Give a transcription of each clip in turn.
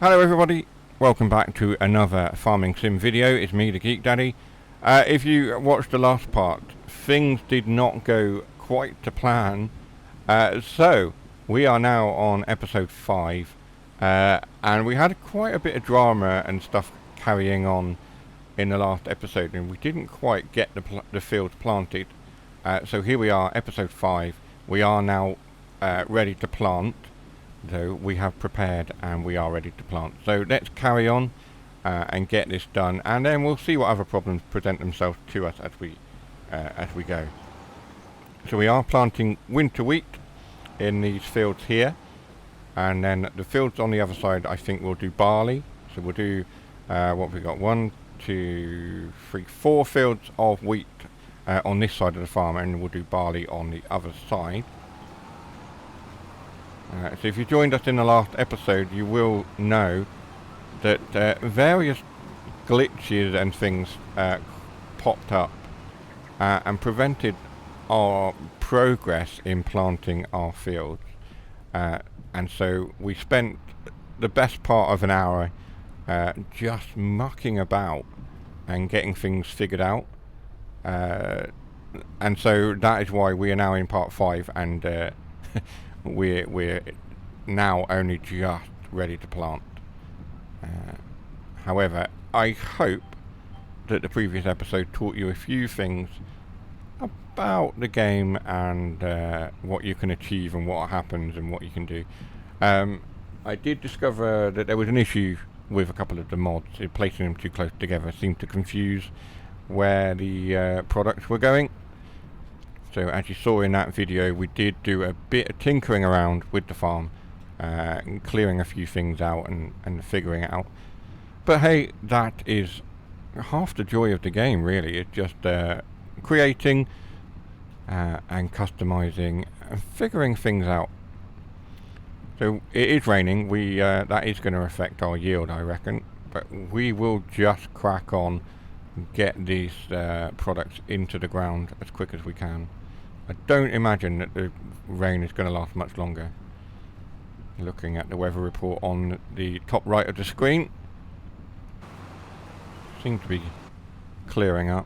Hello everybody, welcome back to another farming sim video. It's me, TheGeekDaddy. If you watched the last part, things did not go quite to plan. So we are now on episode 5, and we had quite a bit of drama and stuff carrying on in the last episode, and we didn't quite get the field planted. So here we are, episode 5. We are now ready to plant. So we have prepared and we are ready to plant. So let's carry on and get this done, and then we'll see what other problems present themselves to us as we go. So we are planting winter wheat in these fields here, and then the fields on the other side I think we'll do barley. So we'll do what we got, 1, 2, 3, 4 fields of wheat on this side of the farm, and we'll do barley on the other side. So if you joined us in the last episode, you will know that various glitches and things popped up and prevented our progress in planting our fields. And so we spent the best part of an hour just mucking about and getting things figured out. And so that is why we are now in part 5, and we're now only just ready to plant. However, I hope that the previous episode taught you a few things about the game and what you can achieve and what happens and what you can do. I did discover that there was an issue with a couple of the mods. Placing them too close together seemed to confuse where the products were going. So as you saw in that video, we did do a bit of tinkering around with the farm, and clearing a few things out and figuring it out. But hey, that is half the joy of the game, really. It's just creating and customizing and figuring things out. So it is raining. That is going to affect our yield, I reckon. But we will just crack on and get these products into the ground as quick as we can. I don't imagine that the rain is going to last much longer. Looking at the weather report on the top right of the screen, seems to be clearing up.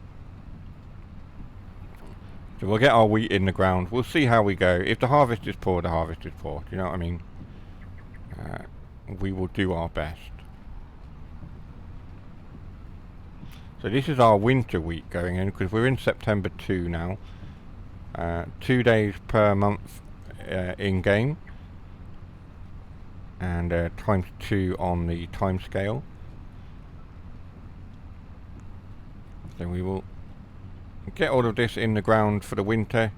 So we'll get our wheat in the ground. We'll see how we go. If the harvest is poor, the harvest is poor. Do you know what I mean? We will do our best. So this is our winter wheat going in, because we're in September 2 now. 2 days per month in game, and times 2 on the time scale. So we will get all of this in the ground for the winter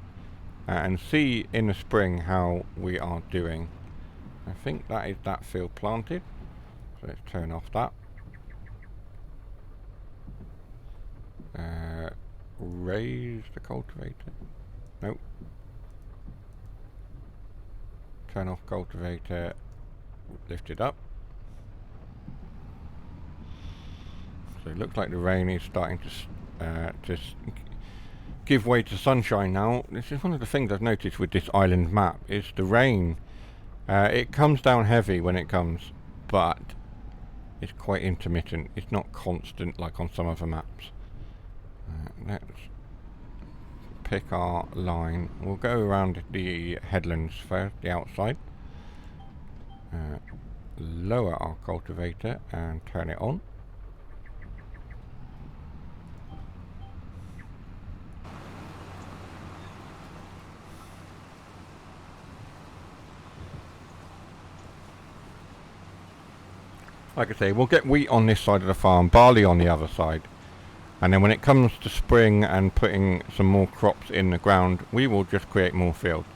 and see in the spring how we are doing. I think that is that field planted, so let's turn off that. Raise the cultivator. Nope. Turn off cultivator. Lift it up. So it looks like the rain is starting to give way to sunshine now. This is one of the things I've noticed with this island map, is the rain. It comes down heavy when it comes, but it's quite intermittent. It's not constant like on some other maps. Let's pick our line. We'll go around the headlands first, the outside. Lower our cultivator and turn it on. Like I say, we'll get wheat on this side of the farm, barley on the other side. And then when it comes to spring and putting some more crops in the ground, we will just create more fields.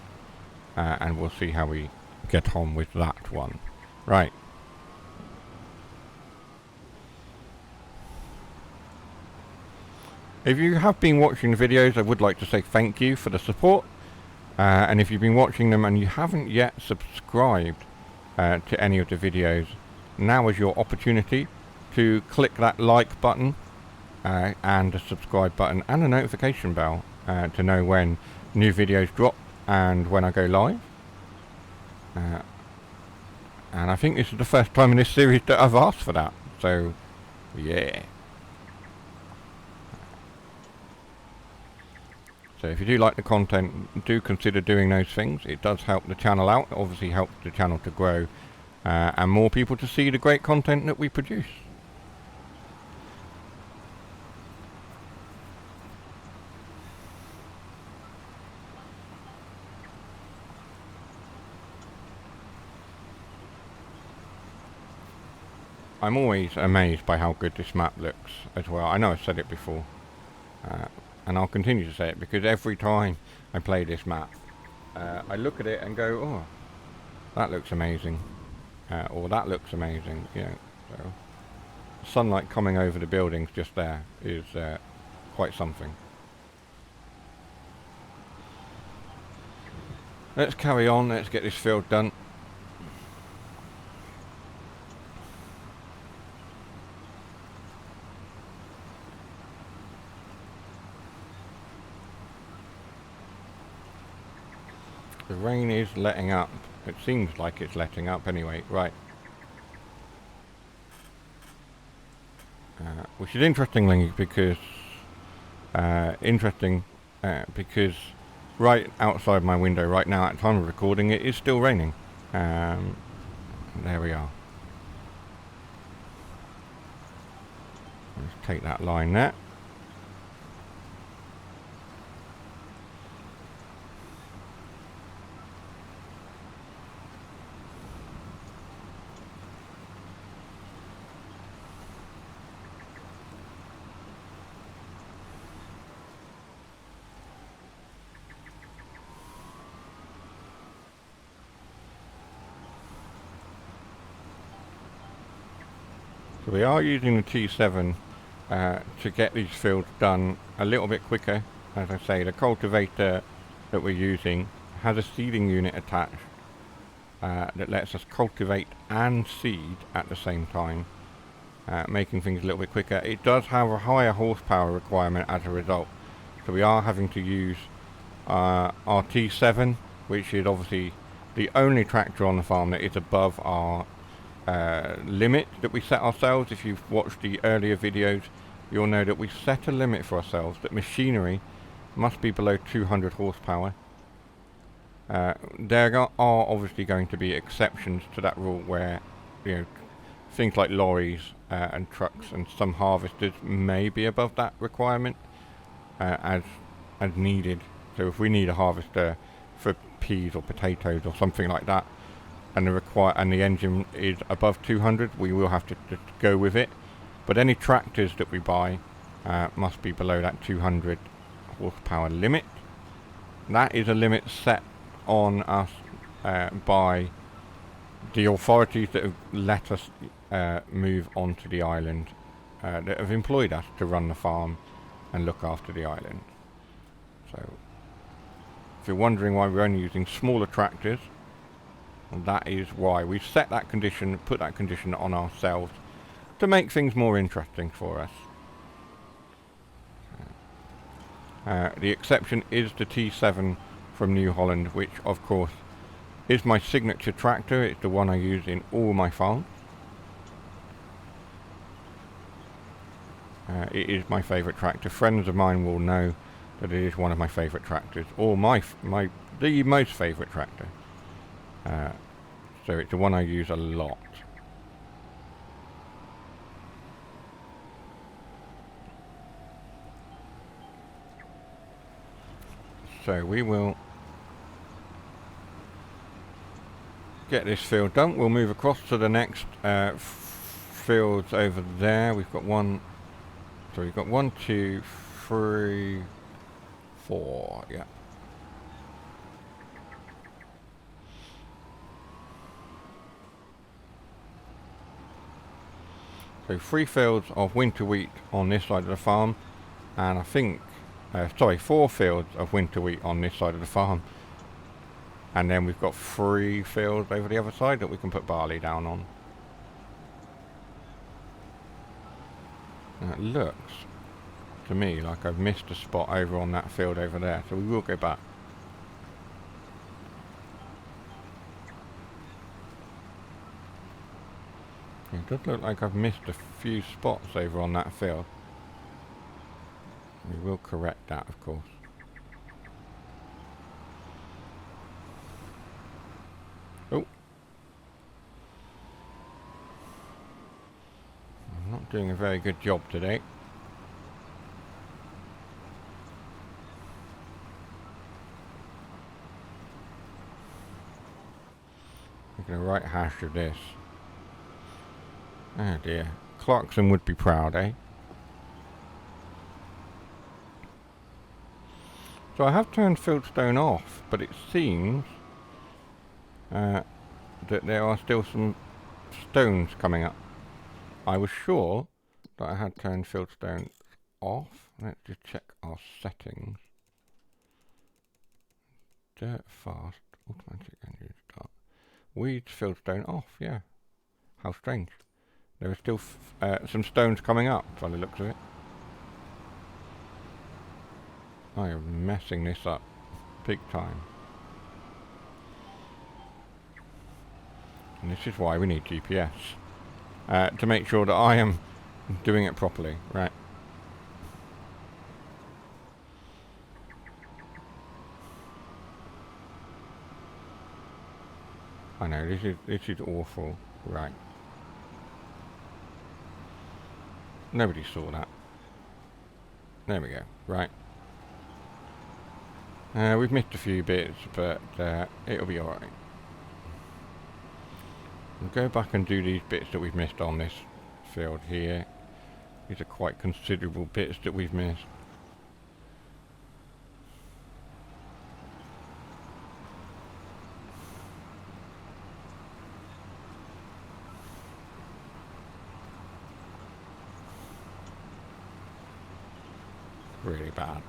And we'll see how we get on with that one. Right. If you have been watching the videos, I would like to say thank you for the support. And if you've been watching them and you haven't yet subscribed to any of the videos, now is your opportunity to click that like button. And the subscribe button and the notification bell to know when new videos drop and when I go live. And I think this is the first time in this series that I've asked for that. So, yeah. So if you do like the content, do consider doing those things. It does help the channel out. It obviously helps the channel to grow. And more people to see the great content that we produce. I'm always amazed by how good this map looks as well. I know I've said it before. And I'll continue to say it because every time I play this map, I look at it and go, oh, that looks amazing. Or that looks amazing, you know. So, sunlight coming over the buildings just there is quite something. Let's carry on, let's get this field done. The rain is letting up. It seems like it's letting up anyway. Right. Which is interesting because right outside my window right now at the time of recording it is still raining. There we are. Let's take that line there. So we are using the T7 to get these fields done a little bit quicker. As I say, the cultivator that we're using has a seeding unit attached that lets us cultivate and seed at the same time, making things a little bit quicker. It does have a higher horsepower requirement as a result, so we are having to use our T7, which is obviously the only tractor on the farm that is above our limit that we set ourselves. If you've watched the earlier videos, you'll know that we set a limit for ourselves that machinery must be below 200 horsepower. There are obviously going to be exceptions to that rule where, you know, things like lorries and trucks and some harvesters may be above that requirement as needed. So if we need a harvester for peas or potatoes or something like that, and the engine is above 200, we will have to go with it. But any tractors that we buy must be below that 200 horsepower limit. That is a limit set on us by the authorities that have let us move onto the island, that have employed us to run the farm and look after the island. So if you're wondering why we're only using smaller tractors, that is why we set that condition, put that condition on ourselves to make things more interesting for us. The exception is the T7 from New Holland, which of course is my signature tractor. It's the one I use in all my farms. It is my favourite tractor. Friends of mine will know that it is one of my favourite tractors, or the most favourite tractor. So it's the one I use a lot. So we will get this field done. We'll move across to the next fields over there. We've got one, 2, 3, 4, yeah. So 3 fields of winter wheat on this side of the farm, and I think, 4 fields of winter wheat on this side of the farm, and then we've got 3 fields over the other side that we can put barley down on. And it looks to me like I've missed a spot over on that field over there, so we will go back. Does look like I've missed a few spots over on that field. We will correct that, of course. Oh. I'm not doing a very good job today. Making a right hash of this. Oh dear. Clarkson would be proud, eh? So I have turned Fieldstone off, but it seems that there are still some stones coming up. I was sure that I had turned Fieldstone off. Let's just check our settings. Dirt fast, automatic engine start. Weeds Fieldstone off, yeah. How strange. There are still some stones coming up by the looks of it. I am messing this up big time. And this is why we need GPS. To make sure that I am doing it properly. Right. I know, this is awful. Right. Nobody saw that. There we go. Right. We've missed a few bits, but it'll be alright. We'll go back and do these bits that we've missed on this field here. These are quite considerable bits that we've missed. Really bad.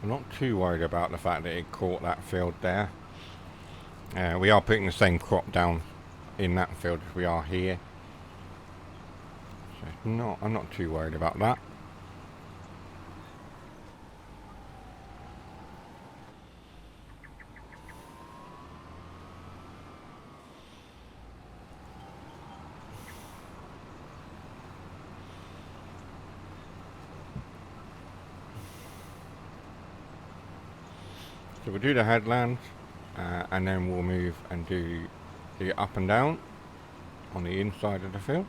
I'm not too worried about the fact that it caught that field there. We are putting the same crop down in that field as we are here. So I'm not too worried about that. So we'll do the headlands, and then we'll move and do the up and down on the inside of the field.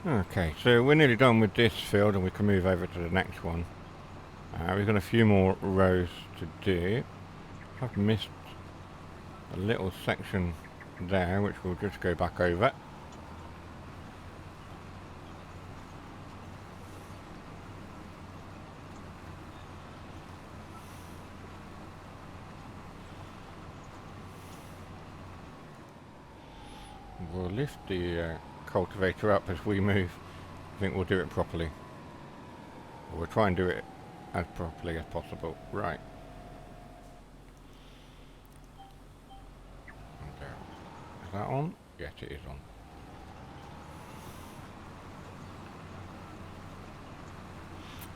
Okay, so we're nearly done with this field and we can move over to the next one. We've got a few more rows to do. I've missed a little section there, which we'll just go back over. We'll lift the cultivator up as we move. I think we'll do it properly. We'll try and do it as properly as possible. Right. Is that on? Yes, it is on.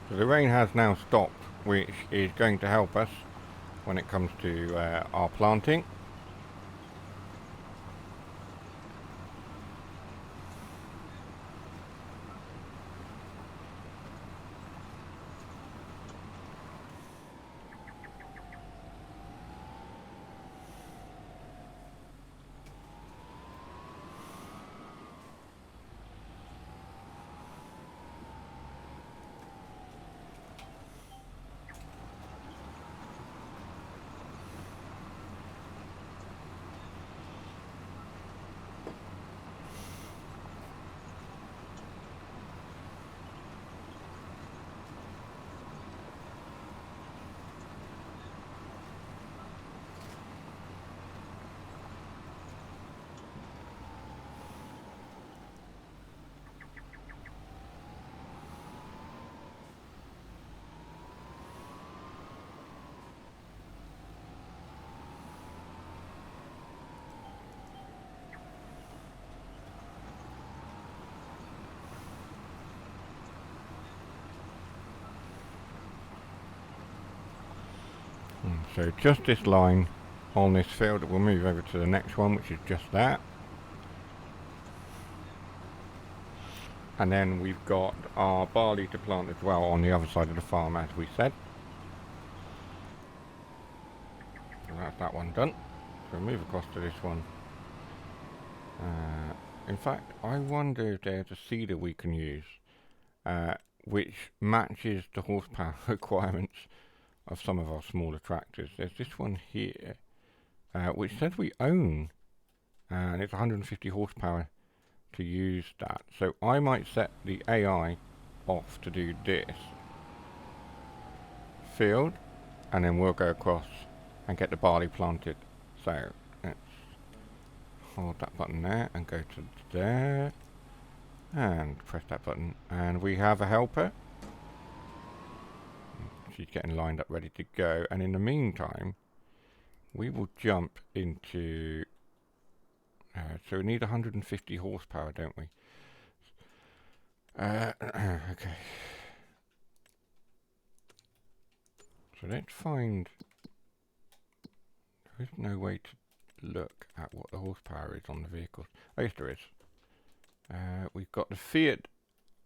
So the rain has now stopped, which is going to help us when it comes to our planting. So just this line on this field, we'll move over to the next one, which is just that. And then we've got our barley to plant as well on the other side of the farm, as we said. So that's that one done. So we'll move across to this one. In fact, I wonder if there's a seeder we can use, which matches the horsepower requirements of some of our smaller tractors. There's this one here, which says we own, and it's 150 horsepower to use that. So I might set the AI off to do this field, and then we'll go across and get the barley planted. So let's hold that button there and go to there and press that button, and we have a helper. She's getting lined up ready to go, and in the meantime we will jump into so we need 150 horsepower, don't we? Okay, so let's find, there is no way to look at what the horsepower is on the vehicles. Oh yes, there is. We've got the Fiat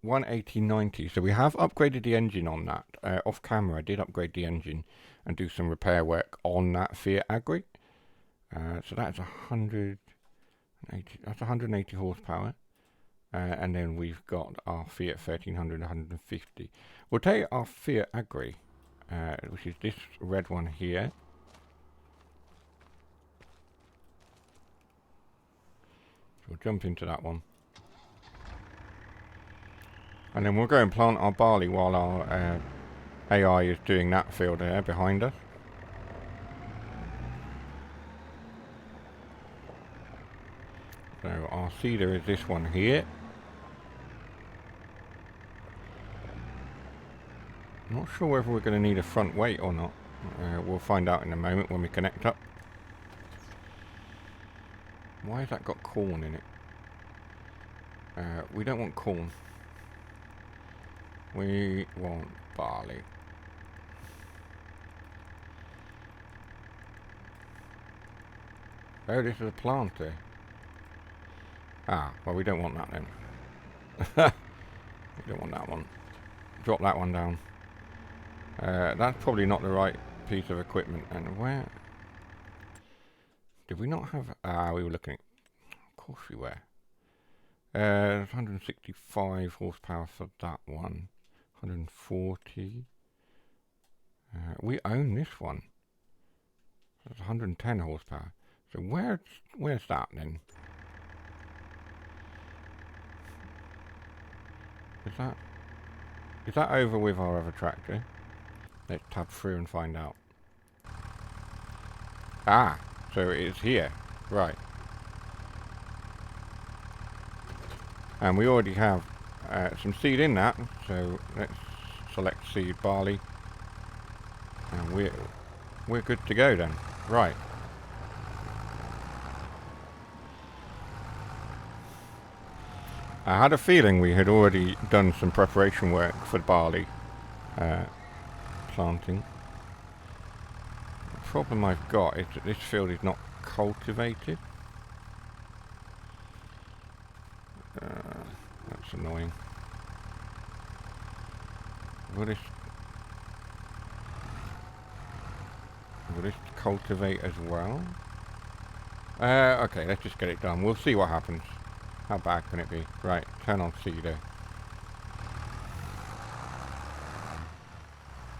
180/90, so we have upgraded the engine on that. Off camera I did upgrade the engine and do some repair work on that Fiat Agri. So that's 180, that's 180 horsepower. And then we've got our Fiat 1300 150. We'll take our Fiat Agri, which is this red one here. So we'll jump into that one. And then we'll go and plant our barley while our AI is doing that field there behind us. So our seeder is this one here. Not sure whether we're going to need a front weight or not. We'll find out in a moment when we connect up. Why has that got corn in it? We don't want corn. We want barley. Oh, this is a planter. Ah, well, we don't want that then. We don't want that one. Drop that one down. That's probably not the right piece of equipment. And where did we not have? We were looking. Of course we were. There's 165 horsepower for that one. 140. We own this one. That's 110 horsepower. So where's that then? Is that over with our other tractor? Let's tab through and find out. Ah, so it's here. Right. And we already have some seed in that, so let's select seed barley. And we're good to go then. Right. I had a feeling we had already done some preparation work for barley planting. The problem I've got is that this field is not cultivated. That's annoying. Will this cultivate as well? Okay, let's just get it done. We'll see what happens. How bad can it be? Right, turn on seeder.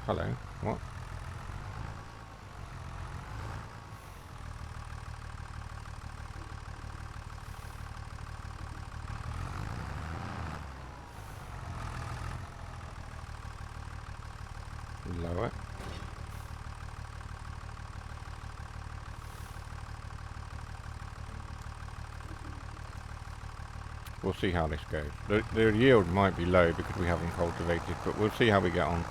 Hello, what? Lower. We'll see how this goes. The yield might be low because we haven't cultivated, but we'll see how we get on.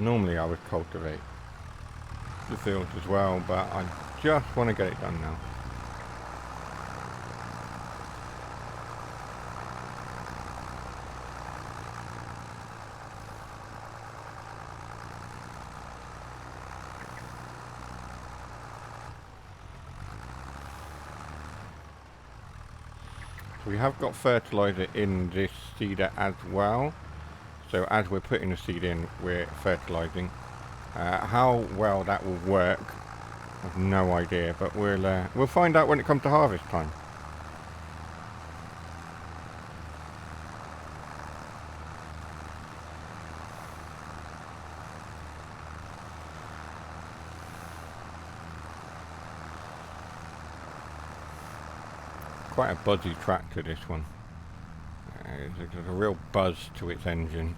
Normally I would cultivate the fields as well, but I just want to get it done now. So we have got fertilizer in this seeder as well. So as we're putting the seed in, we're fertilizing. How well that will work, I have no idea, but we'll find out when it comes to harvest time. Quite a buzzy tractor, this one. There's a real buzz to its engine.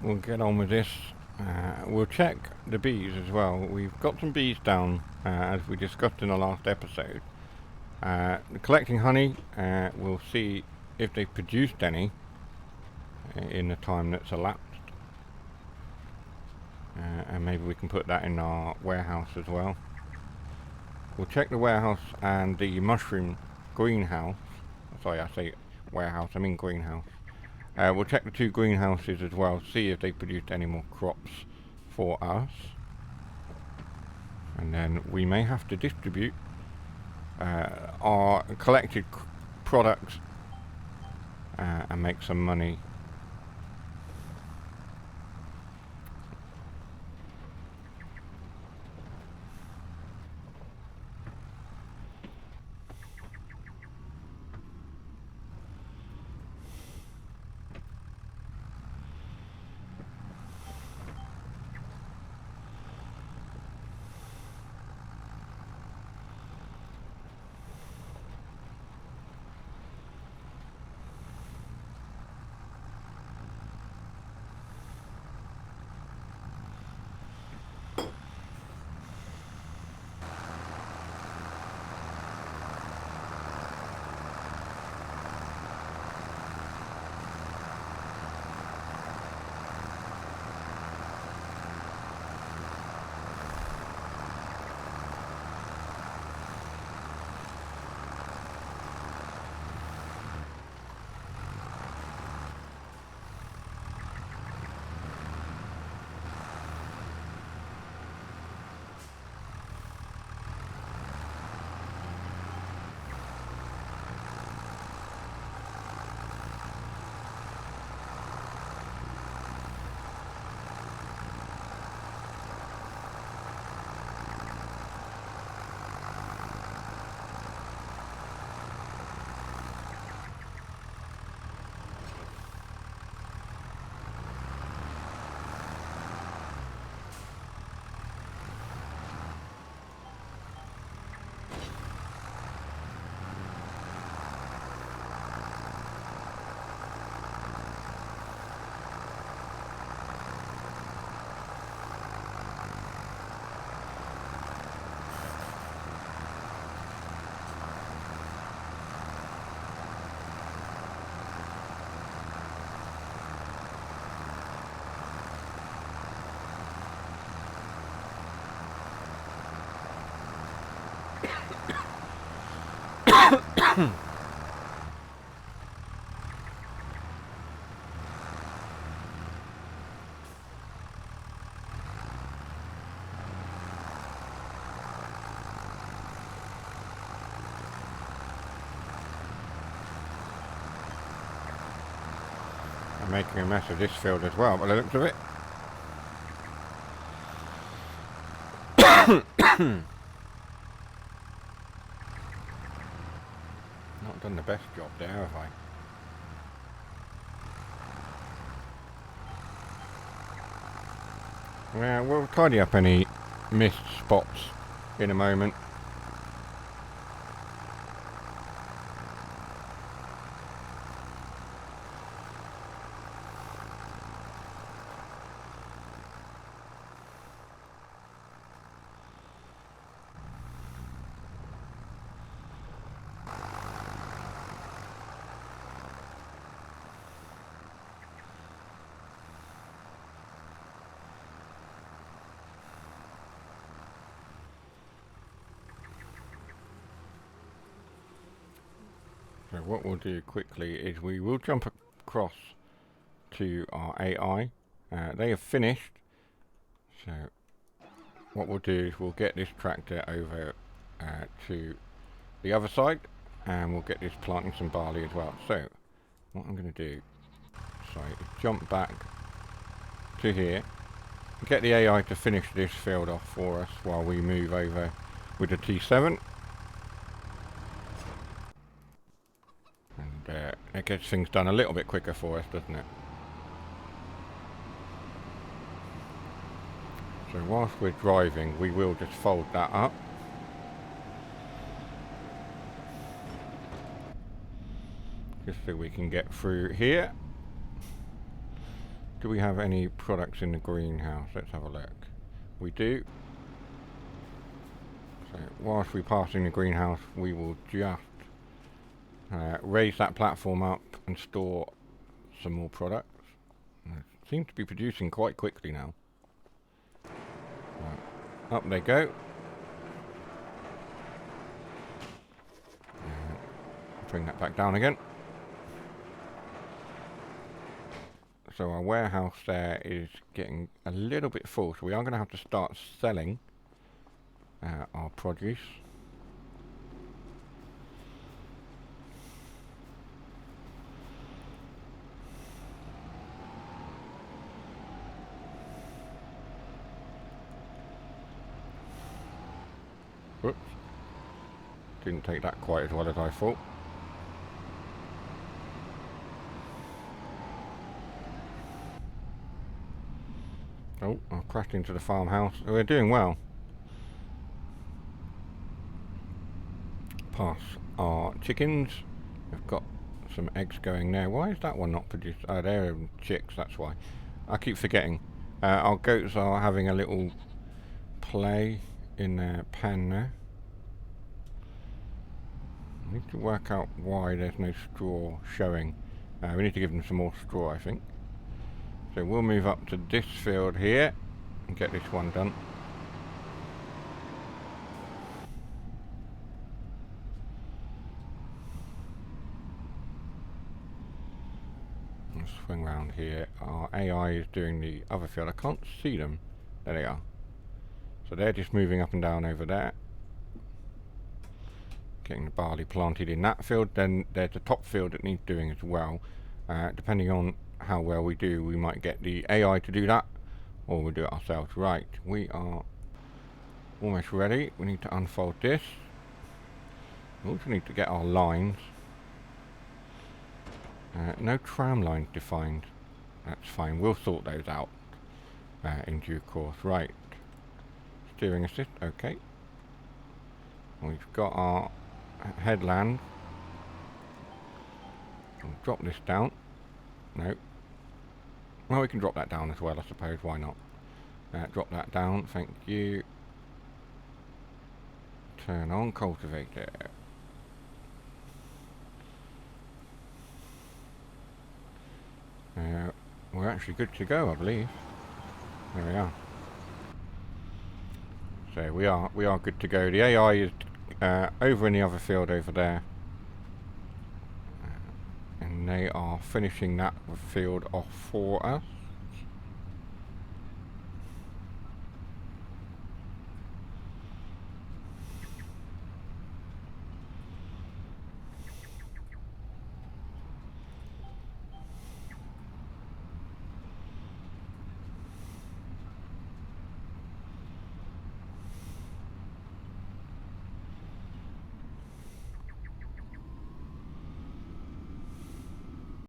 We'll get on with this. We'll check the bees as well. We've got some bees down, as we discussed in the last episode. Collecting honey, we'll see if they've produced any in the time that's elapsed. And maybe we can put that in our warehouse as well. We'll check the warehouse and the mushroom greenhouse. Sorry, I say warehouse, I mean greenhouse. We'll check the two greenhouses as well, see if they produced any more crops for us. And then we may have to distribute our collected products and make some money. I'm making a mess of this field as well by the looks of it. Not done the best job there, have I? Yeah, we'll tidy up any missed spots in a moment. So what we'll do quickly is we will jump across to our AI. They have finished. So what we'll do is we'll get this tractor over to the other side, and we'll get this planting some barley as well. So what I'm going to do, is jump back to here, get the AI to finish this field off for us while we move over with the T7. And it gets things done a little bit quicker for us, doesn't it? So whilst we're driving, we will just fold that up. Just so we can get through here. Do we have any products in the greenhouse? Let's have a look. We do. So whilst we're passing the greenhouse, we will just raise that platform up and store some more products. It seems to be producing quite quickly now. Right. Up they go. Bring that back down again. So our warehouse there is getting a little bit full, so we are going to have to start selling our produce. Whoops. Didn't take that quite as well as I thought. Oh, I crashed into the farmhouse. We're doing well. Pass our chickens. We've got some eggs going there. Why is that one not produced? Oh, they're chicks, that's why. I keep forgetting. Our goats are having a little play in their pen there. I need to work out why there's no straw showing. We need to give them some more straw, I think. So we'll move up to this field here and get this one done. I'll swing round here. Our AI is doing the other field. I can't see them. There they are. So they're just moving up and down over there. Getting the barley planted in that field. Then there's the top field that needs doing as well. Depending on how well we do, we might get the AI to do that, or we'll do it ourselves. Right, we are almost ready. We need to unfold this. We also need to get our lines. No tram lines defined. That's fine, we'll sort those out in due course. Right, steering assist, okay. We've got our headland. We'll drop this down. No. Well, we can drop that down as well, I suppose. Why not? Drop that down. Thank you. Turn on cultivator. We're actually good to go, I believe. There we are. So we are good to go. The AI is over in the other field over there. And they are finishing that field off for us.